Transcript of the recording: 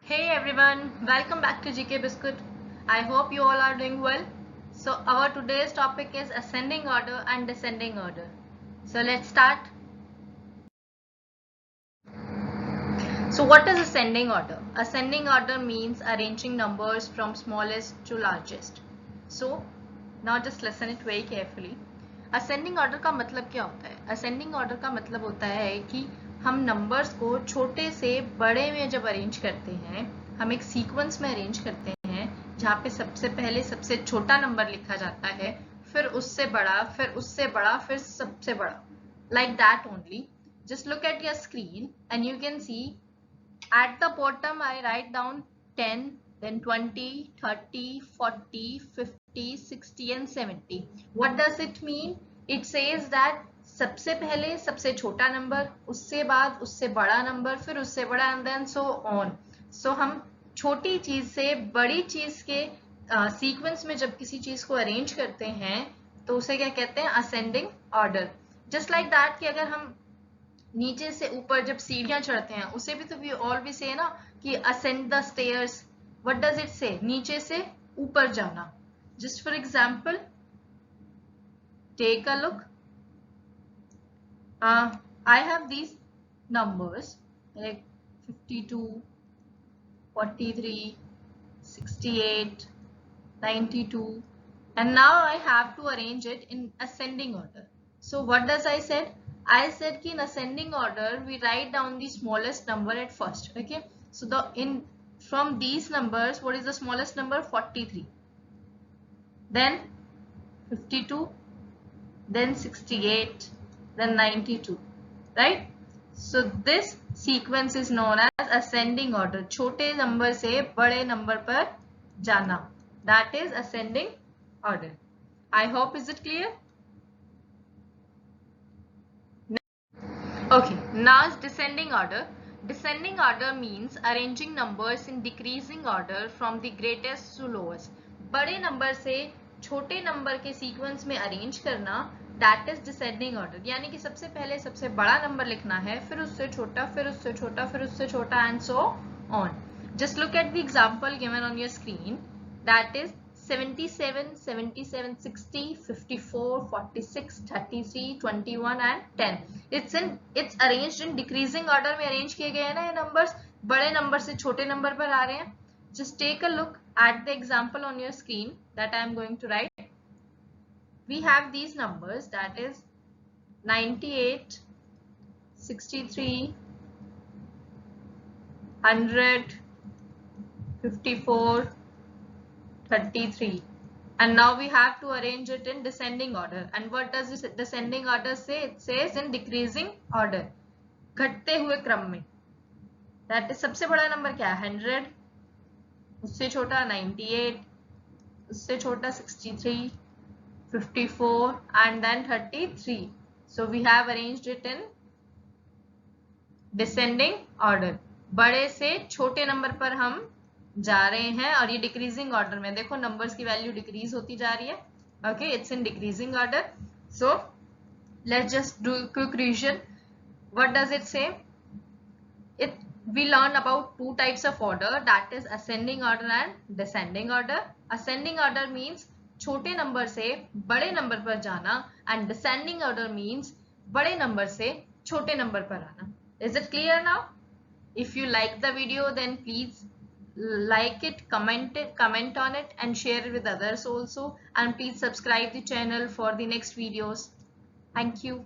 Hey everyone, welcome back to GK Biscuit. I hope you all are doing well. So our today's topic is ascending order and descending order. So let's start. So what is ascending order? Ascending order means arranging numbers from smallest to largest. So now just listen it very carefully. Ascending order का मतलब क्या होता है? Ascending order का मतलब होता है कि हम नंबर्स को छोटे से बड़े में जब अरेंज करते हैं, हम एक सीक्वेंस में अरेंज करते हैं जहाँ पे सबसे पहले सबसे छोटा नंबर लिखा जाता है, फिर उससे बड़ा, फिर उससे बड़ा, फिर सबसे बड़ा. Like that only. Just look at your screen and you can see at the bottom I write down 10, then 20, 30, 40, 50, 60 and 70. What does it mean? It says that सबसे पहले सबसे छोटा नंबर, उससे बाद उससे बड़ा नंबर, फिर उससे बड़ा and then so on. So हम छोटी चीज से बड़ी चीज के सीक्वेंस में जब किसी चीज को अरेंज करते हैं तो उसे क्या कहते हैं? Ascending order. Just like that कि अगर हम नीचे से ऊपर जब सीढ़ियां चढ़ते हैं उसे भी तो वी ऑलवेज से ना कि ascend the stairs. What does it say? नीचे से ऊपर जाना. Just for example take a look. I have these numbers like 52, 43, 68, 92, and now I have to arrange it in ascending order. So what does I said? I said ki in ascending order we write down the smallest number at first. Okay, so from these numbers, what is the smallest number? 43, then 52, then 68, then 92, right? So this sequence is known as ascending order. छोटे number से बड़े number पर जाना, that is ascending order. I hope is it clear? Okay, now is descending order. Descending order means arranging numbers in decreasing order from the greatest to lowest. बड़े number से छोटे number के sequence में arrange करना, that is descending order. यानी कि सबसे पहले सबसे बड़ा नंबर लिखना है, फिर उससे छोटा, फिर उससे छोटा, फिर उससे छोटा and so on. Just look at the example given on your screen. That is 77, 77, 60, 54, 46, 33, 21 and 10. It's arranged in decreasing order में arrange किए गए हैं ना ये numbers. बड़े number से छोटे number पर आ रहे हैं. Just take a look at the example on your screen that I am going to write. We have these numbers, that is 98, 63, 100, 54, 33, and now we have to arrange it in descending order. And what does this descending order say? It says in decreasing order, घटते हुए क्रम में. That is सबसे बड़ा number क्या है? 100, उससे छोटा 98, उससे छोटा 63, 54 and then 33. So we have arranged it in descending order. बड़े से छोटे नंबर पर हम जा रहे हैं और ये डिक्रीजिंग ऑर्डर में. देखो नंबर्स की वैल्यू डिक्रीज होती जा रही है. Okay, it's in decreasing order. So let's just do quick revision. What does it से? It we learn about two types of order, that is ascending order and descending order. Ascending order means छोटे number से बड़े number पर जाना and descending order means बड़े number से छोटे number पर आना. Is it clear now? If you like the video, then please like it, comment on it and share it with others also, and please subscribe the channel for the next videos. Thank you.